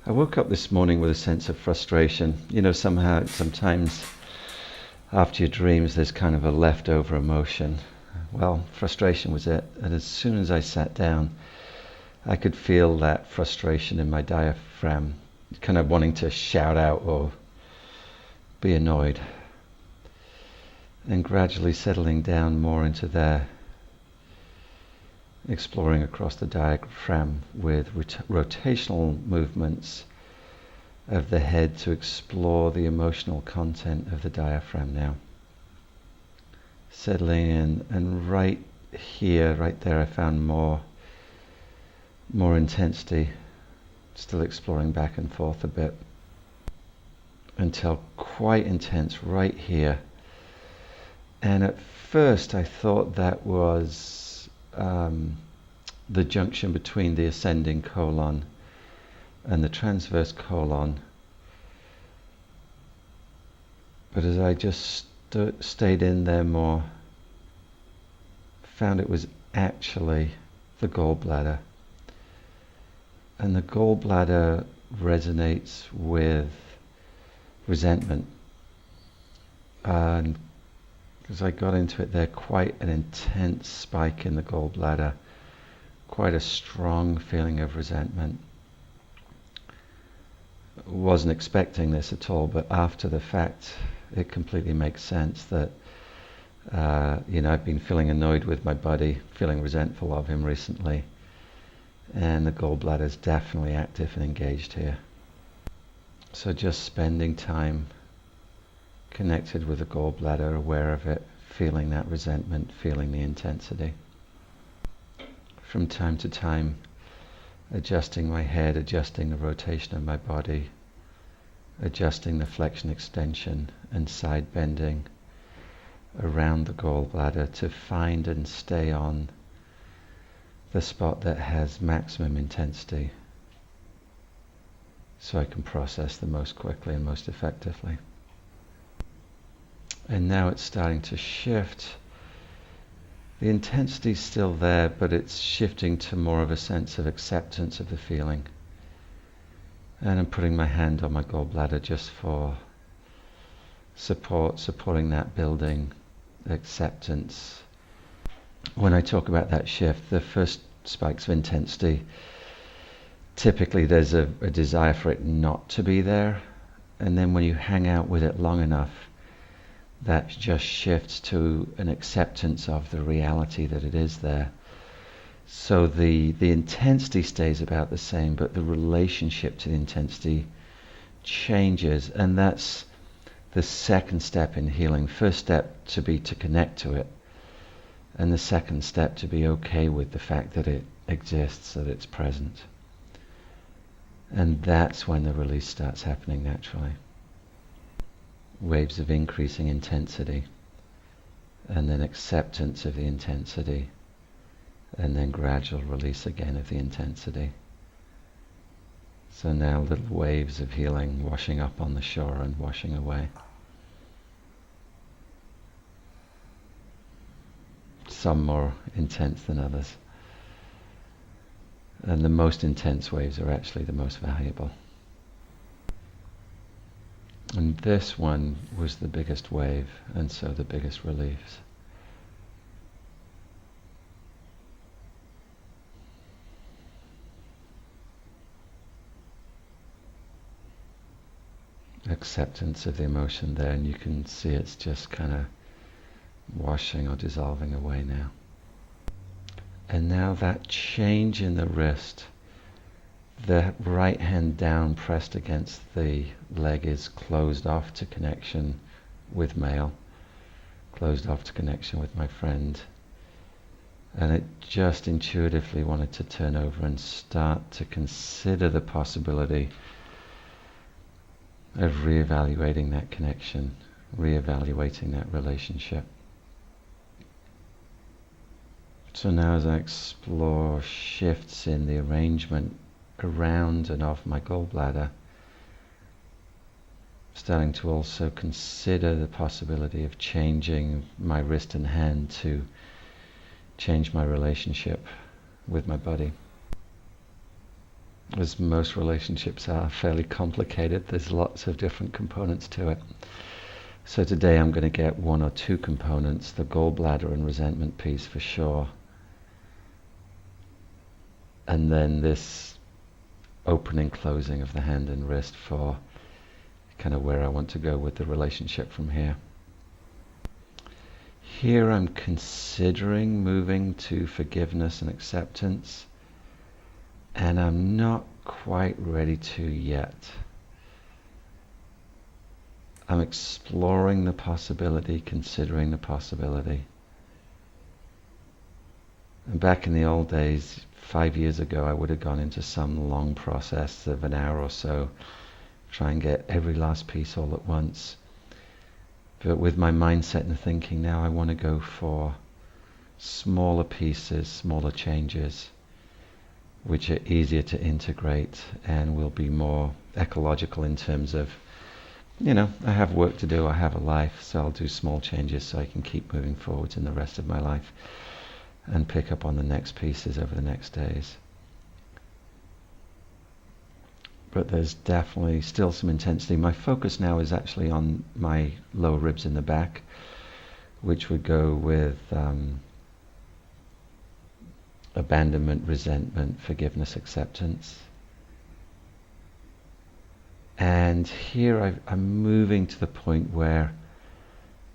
I woke up this morning with a sense of frustration. Sometimes after your dreams there's kind of a leftover emotion. Well, frustration was it. And as soon as I sat down, I could feel that frustration in my diaphragm, kind of wanting to shout out or be annoyed. And gradually settling down more into there, exploring across the diaphragm with rotational movements of the head to explore the emotional content of the diaphragm now. Settling in, and right here, right there, I found more intensity, still exploring back and forth a bit, until quite intense right here. And at first I thought that was the junction between the ascending colon and the transverse colon. But as I just stayed in there more, found it was actually the gallbladder. And the gallbladder resonates with resentment. And as I got into it there, quite an intense spike in the gallbladder, quite a strong feeling of resentment. Wasn't expecting this at all, but after the fact, it completely makes sense that I've been feeling annoyed with my buddy, feeling resentful of him recently, and the gallbladder is definitely active and engaged here. So just spending time connected with the gallbladder, aware of it, feeling that resentment, feeling the intensity. From time to time, adjusting my head, adjusting the rotation of my body, adjusting the flexion, extension, and side bending around the gallbladder to find and stay on the spot that has maximum intensity, so I can process the most quickly and most effectively. And now it's starting to shift. The intensity's still there, but it's shifting to more of a sense of acceptance of the feeling. And I'm putting my hand on my gallbladder just for supporting that building, acceptance. When I talk about that shift, the first spikes of intensity, typically there's a desire for it not to be there. And then when you hang out with it long enough, that just shifts to an acceptance of the reality that it is there. So the intensity stays about the same, but the relationship to the intensity changes, and that's the second step in healing. First step to be to connect to it, and the second step to be okay with the fact that it exists, that it's present. And that's when the release starts happening naturally. Waves of increasing intensity, and then acceptance of the intensity, and then gradual release again of the intensity. So now little waves of healing washing up on the shore and washing away. Some more intense than others. And the most intense waves are actually the most valuable. And this one was the biggest wave, and so the biggest reliefs. Acceptance of the emotion there, and you can see it's just kind of washing or dissolving away now. And now that change in the wrist, the right hand down pressed against the leg is closed off to connection with male, closed off to connection with my friend. And it just intuitively wanted to turn over and start to consider the possibility of reevaluating that connection, reevaluating that relationship. So now as I explore shifts in the arrangement around and of my gallbladder, starting to also consider the possibility of changing my wrist and hand to change my relationship with my body. as most relationships are fairly complicated. There's lots of different components to it. So today I'm going to get one or two components, the gallbladder and resentment piece for sure, and then this opening closing of the hand and wrist for kind of where I want to go with the relationship from here. Here I'm considering moving to forgiveness and acceptance, and I'm not quite ready to yet. I'm exploring the possibility, considering the possibility. And back in the old days, 5 years ago, I would have gone into some long process of an hour or so, try and get every last piece all at once. But with my mindset and thinking now, I want to go for smaller pieces, smaller changes, which are easier to integrate and will be more ecological in terms of, I have work to do, I have a life, so I'll do small changes so I can keep moving forwards in the rest of my life and pick up on the next pieces over the next days. But there's definitely still some intensity. My focus now is actually on my lower ribs in the back, which would go with abandonment, resentment, forgiveness, acceptance. And here I'm moving to the point where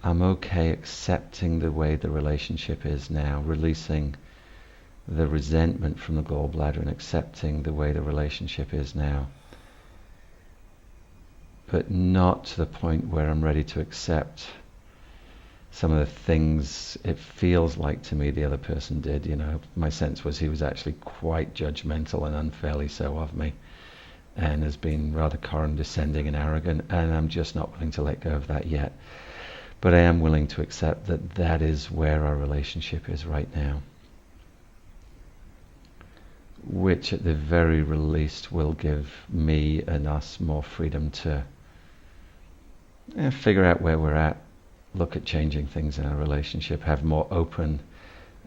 I'm okay accepting the way the relationship is now, releasing the resentment from the gallbladder and accepting the way the relationship is now. But not to the point where I'm ready to accept some of the things it feels like to me the other person did. My sense was he was actually quite judgmental and unfairly so of me, and has been rather condescending and arrogant, and I'm just not willing to let go of that yet. But I am willing to accept that that is where our relationship is right now, which at the very least will give me and us more freedom to figure out where we're at, look at changing things in our relationship, have more open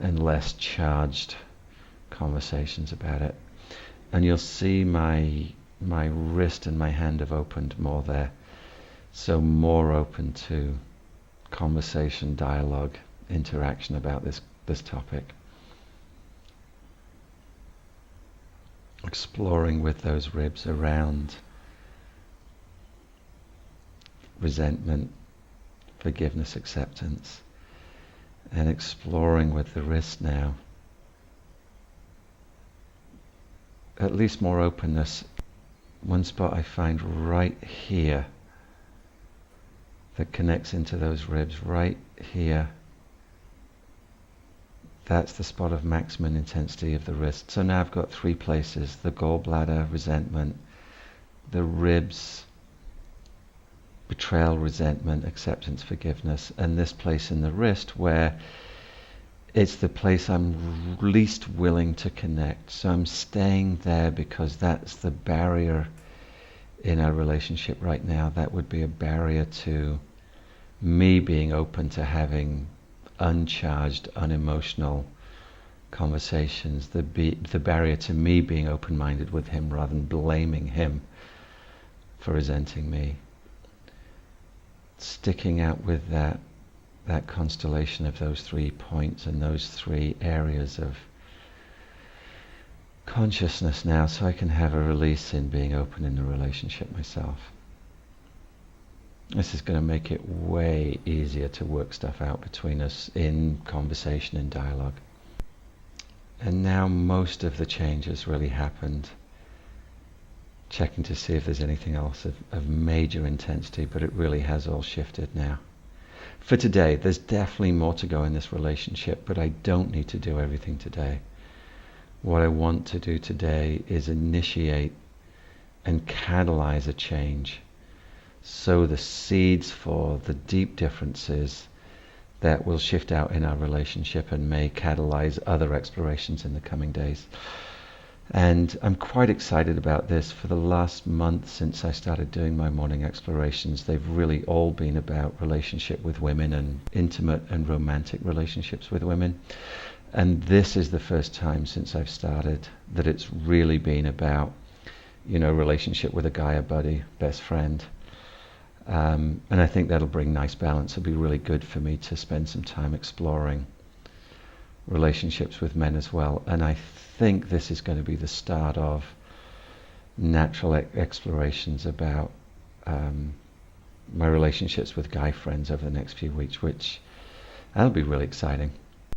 and less charged conversations about it. And you'll see my wrist and my hand have opened more there, so more open to conversation, dialogue, interaction about this topic. Exploring with those ribs around resentment, forgiveness, acceptance, and exploring with the wrist now at least more openness. One spot I find right here that connects into those ribs, right here, that's the spot of maximum intensity of the wrist. So now I've got 3 places: the gallbladder, resentment; the ribs, betrayal, resentment, acceptance, forgiveness; and this place in the wrist where it's the place I'm least willing to connect. So I'm staying there because that's the barrier in our relationship right now. That would be a barrier to me being open to having uncharged, unemotional conversations, the barrier to me being open-minded with him rather than blaming him for resenting me. Sticking out with that constellation of those 3 points and those 3 areas of consciousness now, so I can have a release in being open in the relationship myself. This is going to make it way easier to work stuff out between us in conversation and dialogue. And now most of the change has really happened. Checking to see if there's anything else of major intensity, but it really has all shifted now. For today, there's definitely more to go in this relationship, but I don't need to do everything today. What I want to do today is initiate and catalyze a change. Sow the seeds for the deep differences that will shift out in our relationship and may catalyze other explorations in the coming days. And I'm quite excited about this. For the last month since I started doing my morning explorations, they've really all been about relationship with women and intimate and romantic relationships with women. And this is the first time since I've started that it's really been about relationship with a guy, a buddy, best friend. And I think that'll bring nice balance. It'll be really good for me to spend some time exploring relationships with men as well. And I think this is going to be the start of natural explorations about my relationships with guy friends over the next few weeks, which that'll be really exciting.